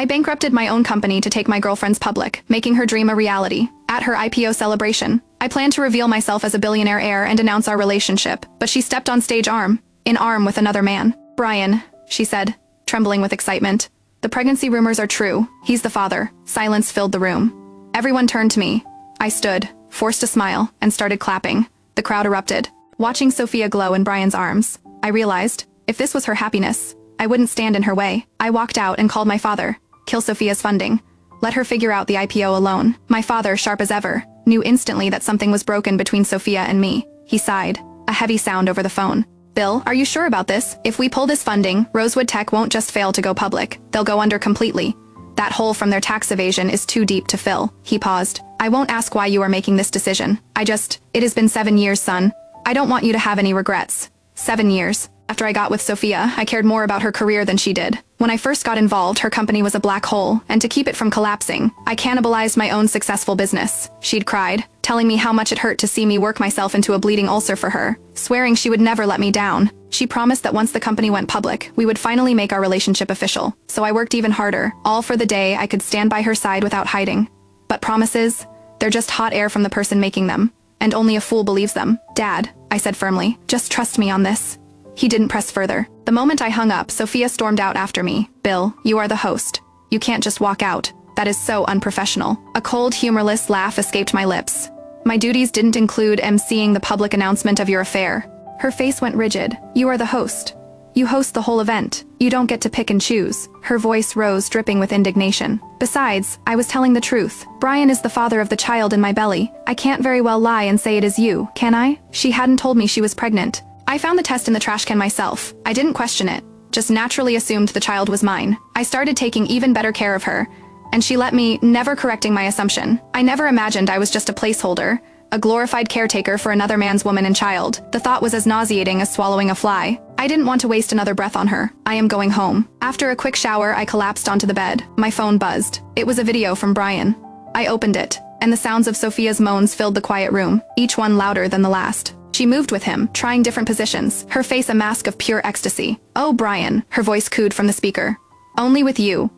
I bankrupted my own company to take my girlfriend's public, making her dream a reality. At her IPO celebration, I planned to reveal myself as a billionaire heir and announce our relationship, but she stepped on stage arm in arm with another man. "Brian," she said, trembling with excitement. "The pregnancy rumors are true. He's the father." Silence filled the room. Everyone turned to me. I stood, forced a smile, and started clapping. The crowd erupted. Watching Sophia glow in Brian's arms, I realized, if this was her happiness, I wouldn't stand in her way. I walked out and called my father. Kill Sophia's funding. Let her figure out the IPO alone. My father, sharp as ever, knew instantly that something was broken between Sophia and me. He sighed, a heavy sound over the phone. "Bill, are you sure about this? If we pull this funding, Rosewood Tech won't just fail to go public. They'll go under completely. That hole from their tax evasion is too deep to fill." He paused. "I won't ask why you are making this decision. It has been 7 years, son. I don't want you to have any regrets." 7 years. After I got with Sophia, I cared more about her career than she did. When I first got involved, her company was a black hole, and to keep it from collapsing, I cannibalized my own successful business. She'd cried, telling me how much it hurt to see me work myself into a bleeding ulcer for her, swearing she would never let me down. She promised that once the company went public, we would finally make our relationship official. So I worked even harder, all for the day I could stand by her side without hiding. But promises? They're just hot air from the person making them, and only a fool believes them. "Dad," I said firmly, "just trust me on this." He didn't press further. The moment I hung up, Sophia stormed out after me. "Bill, you are the host. You can't just walk out. That is so unprofessional." A cold, humorless laugh escaped my lips. "My duties didn't include emceeing the public announcement of your affair." Her face went rigid. "You are the host. You host the whole event. You don't get to pick and choose." Her voice rose, dripping with indignation. "Besides, I was telling the truth. Brian is the father of the child in my belly. I can't very well lie and say it is you, can I?" She hadn't told me she was pregnant. I found the test in the trash can myself. I didn't question it, just naturally assumed the child was mine. I started taking even better care of her, and she let me, never correcting my assumption. I never imagined I was just a placeholder, a glorified caretaker for another man's woman and child. The thought was as nauseating as swallowing a fly. I didn't want to waste another breath on her. "I am going home." After a quick shower, I collapsed onto the bed. My phone buzzed. It was a video from Brian. I opened it, and the sounds of Sophia's moans filled the quiet room, each one louder than the last. She moved with him, trying different positions, her face a mask of pure ecstasy. "Oh, Brian," her voice cooed from the speaker. Only with you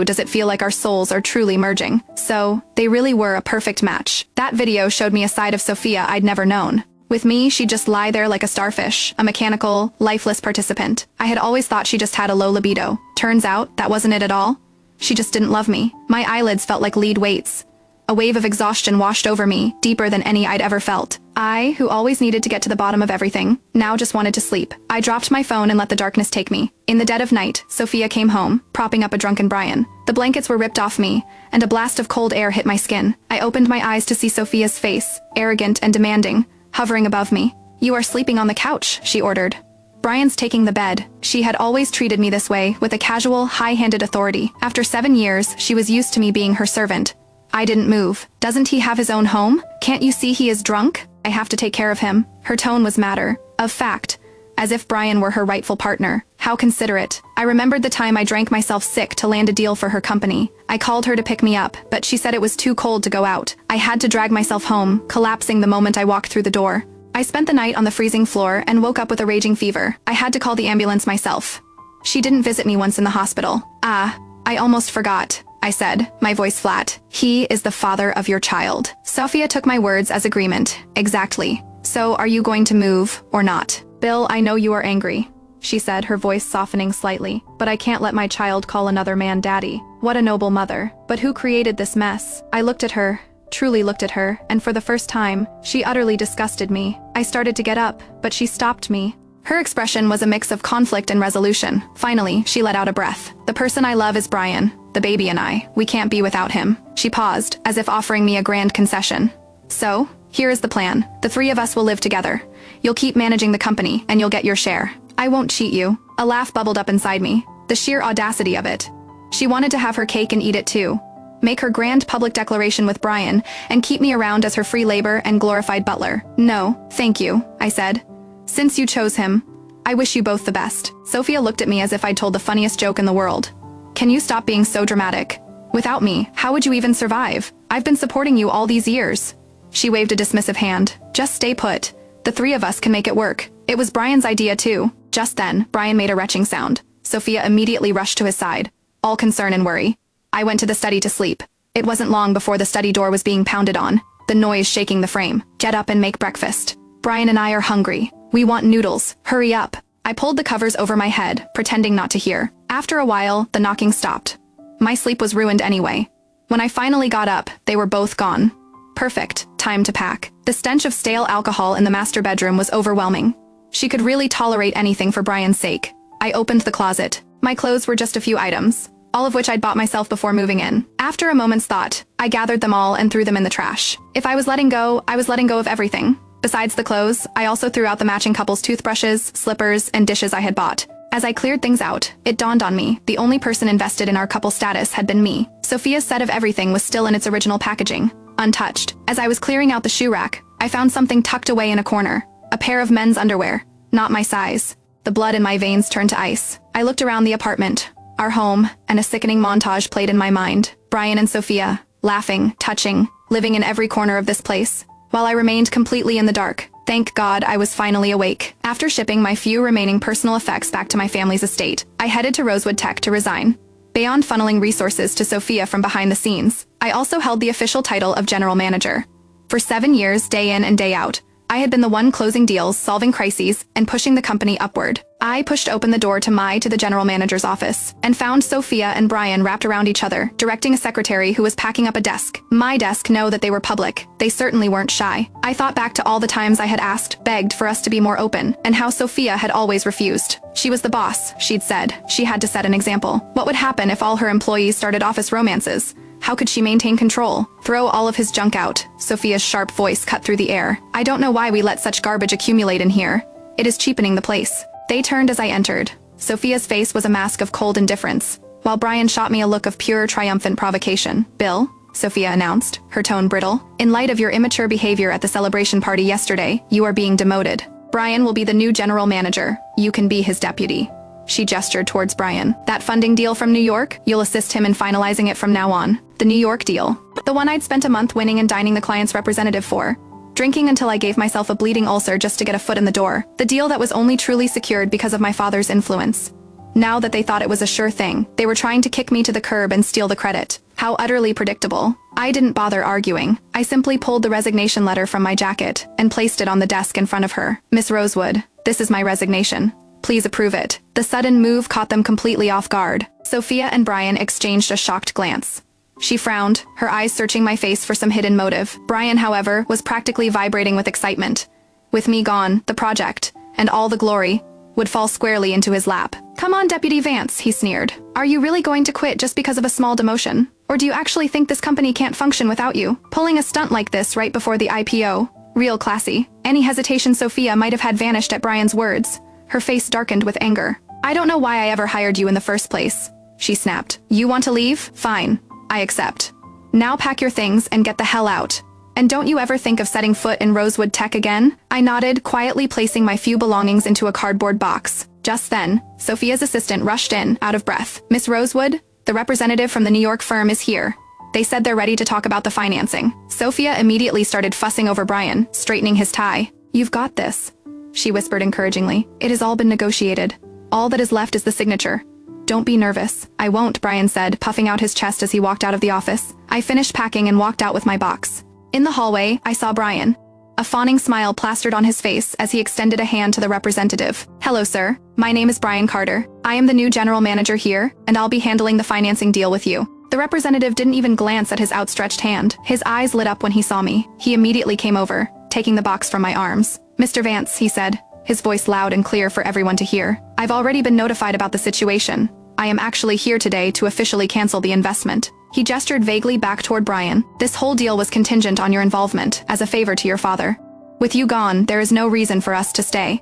does it feel like our souls are truly merging." So, they really were a perfect match. That video showed me a side of Sophia I'd never known. With me, she'd just lie there like a starfish, a mechanical, lifeless participant. I had always thought she just had a low libido. Turns out, that wasn't it at all. She just didn't love me. My eyelids felt like lead weights. A wave of exhaustion washed over me, deeper than any I'd ever felt. I, who always needed to get to the bottom of everything, now just wanted to sleep. I dropped my phone and let the darkness take me. In the dead of night, Sophia came home, propping up a drunken Brian. The blankets were ripped off me, and a blast of cold air hit my skin. I opened my eyes to see Sophia's face, arrogant and demanding, hovering above me. "You are sleeping on the couch," she ordered. "Brian's taking the bed." She had always treated me this way, with a casual, high-handed authority. After 7 years, she was used to me being her servant. I didn't move. "Doesn't he have his own home? Can't you see he is drunk? I have to take care of him." Her tone was matter of fact, as if Brian were her rightful partner. How considerate. I remembered the time I drank myself sick to land a deal for her company. I called her to pick me up, but she said it was too cold to go out. I had to drag myself home, collapsing the moment I walked through the door. I spent the night on the freezing floor and woke up with a raging fever. I had to call the ambulance myself. She didn't visit me once in the hospital. "Ah, I almost forgot," I said, my voice flat. "He is the father of your child." Sophia took my words as agreement. "Exactly. So are you going to move, or not?" "Bill, I know you are angry," she said, her voice softening slightly. "But I can't let my child call another man daddy. What a noble mother. But who created this mess?" I looked at her, truly looked at her, and for the first time, she utterly disgusted me. I started to get up, but she stopped me. Her expression was a mix of conflict and resolution. Finally, she let out a breath. "The person I love is Brian. The baby and I. We can't be without him." She paused, as if offering me a grand concession. "So, here is the plan. The 3 of us will live together. You'll keep managing the company, and you'll get your share. I won't cheat you." A laugh bubbled up inside me. The sheer audacity of it. She wanted to have her cake and eat it too. Make her grand public declaration with Brian, and keep me around as her free labor and glorified butler. "No, thank you," I said. "Since you chose him, I wish you both the best." Sophia looked at me as if I'd told the funniest joke in the world. "Can you stop being so dramatic? Without me, how would you even survive? I've been supporting you all these years." She waved a dismissive hand. "Just stay put. The 3 of us can make it work." It was Brian's idea too. Just then, Brian made a retching sound. Sophia immediately rushed to his side. all concern and worry. I went to the study to sleep. It wasn't long before the study door was being pounded on, the noise shaking the frame. Get up and make breakfast. Brian and I are hungry. We want noodles. Hurry up. I pulled the covers over my head, pretending not to hear. After a while, the knocking stopped. My sleep was ruined anyway. When I finally got up, they were both gone. Perfect. Time to pack. The stench of stale alcohol in the master bedroom was overwhelming. She could really tolerate anything for Brian's sake. I opened the closet. My clothes were just a few items, all of which I'd bought myself before moving in. After a moment's thought, I gathered them all and threw them in the trash. If I was letting go, I was letting go of everything. Besides the clothes, I also threw out the matching couple's toothbrushes, slippers, and dishes I had bought. As I cleared things out, it dawned on me, the only person invested in our couple status had been me. Sophia's set of everything was still in its original packaging, untouched. As I was clearing out the shoe rack, I found something tucked away in a corner. A pair of men's underwear. Not my size. The blood in my veins turned to ice. I looked around the apartment, our home, and a sickening montage played in my mind. Brian and Sophia, laughing, touching, living in every corner of this place, while I remained completely in the dark. Thank God I was finally awake. After shipping my few remaining personal effects back to my family's estate, I headed to Rosewood Tech to resign. Beyond funneling resources to Sophia from behind the scenes, I also held the official title of general manager. For 7 years, day in and day out, I had been the one closing deals, solving crises, and pushing the company upward. I pushed open the door to the general manager's office, and found Sophia and Brian wrapped around each other, directing a secretary who was packing up a desk. My desk, know that they were public. They certainly weren't shy. I thought back to all the times I had asked, begged for us to be more open, and how Sophia had always refused. She was the boss, she'd said. She had to set an example. What would happen if all her employees started office romances? How could she maintain control? Throw all of his junk out. Sophia's sharp voice cut through the air. I don't know why we let such garbage accumulate in here. It is cheapening the place. They turned as I entered. Sophia's face was a mask of cold indifference, while Brian shot me a look of pure, triumphant provocation. Bill, Sophia announced, her tone brittle. In light of your immature behavior at the celebration party yesterday, you are being demoted. Brian will be the new general manager. You can be his deputy. She gestured towards Brian. That funding deal from New York, you'll assist him in finalizing it from now on. The New York deal. The one I'd spent a month winning and dining the client's representative for. Drinking until I gave myself a bleeding ulcer just to get a foot in the door. The deal that was only truly secured because of my father's influence. Now that they thought it was a sure thing, they were trying to kick me to the curb and steal the credit. How utterly predictable. I didn't bother arguing. I simply pulled the resignation letter from my jacket and placed it on the desk in front of her. Miss Rosewood, this is my resignation. Please approve it. The sudden move caught them completely off guard. Sophia and Brian exchanged a shocked glance. She frowned, her eyes searching my face for some hidden motive. Brian, however, was practically vibrating with excitement. With me gone, the project, and all the glory, would fall squarely into his lap. Come on, Deputy Vance, he sneered. Are you really going to quit just because of a small demotion? Or do you actually think this company can't function without you? Pulling a stunt like this right before the IPO? Real classy. Any hesitation Sophia might have had vanished at Brian's words. Her face darkened with anger. I don't know why I ever hired you in the first place, she snapped. You want to leave? Fine. I accept. Now pack your things and get the hell out. And don't you ever think of setting foot in Rosewood Tech again? I nodded, quietly placing my few belongings into a cardboard box. Just then, Sophia's assistant rushed in, out of breath. Miss Rosewood, the representative from the New York firm is here. They said they're ready to talk about the financing. Sophia immediately started fussing over Brian, straightening his tie. You've got this, she whispered encouragingly. It has all been negotiated. All that is left is the signature. Don't be nervous. I won't, Brian said, puffing out his chest as he walked out of the office. I finished packing and walked out with my box. In the hallway, I saw Brian. A fawning smile plastered on his face as he extended a hand to the representative. Hello, sir. My name is Brian Carter. I am the new general manager here, and I'll be handling the financing deal with you. The representative didn't even glance at his outstretched hand. His eyes lit up when he saw me. He immediately came over, taking the box from my arms. Mr. Vance, he said, his voice loud and clear for everyone to hear. I've already been notified about the situation. I am actually here today to officially cancel the investment. He gestured vaguely back toward Brian. This whole deal was contingent on your involvement, as a favor to your father. With you gone, there is no reason for us to stay.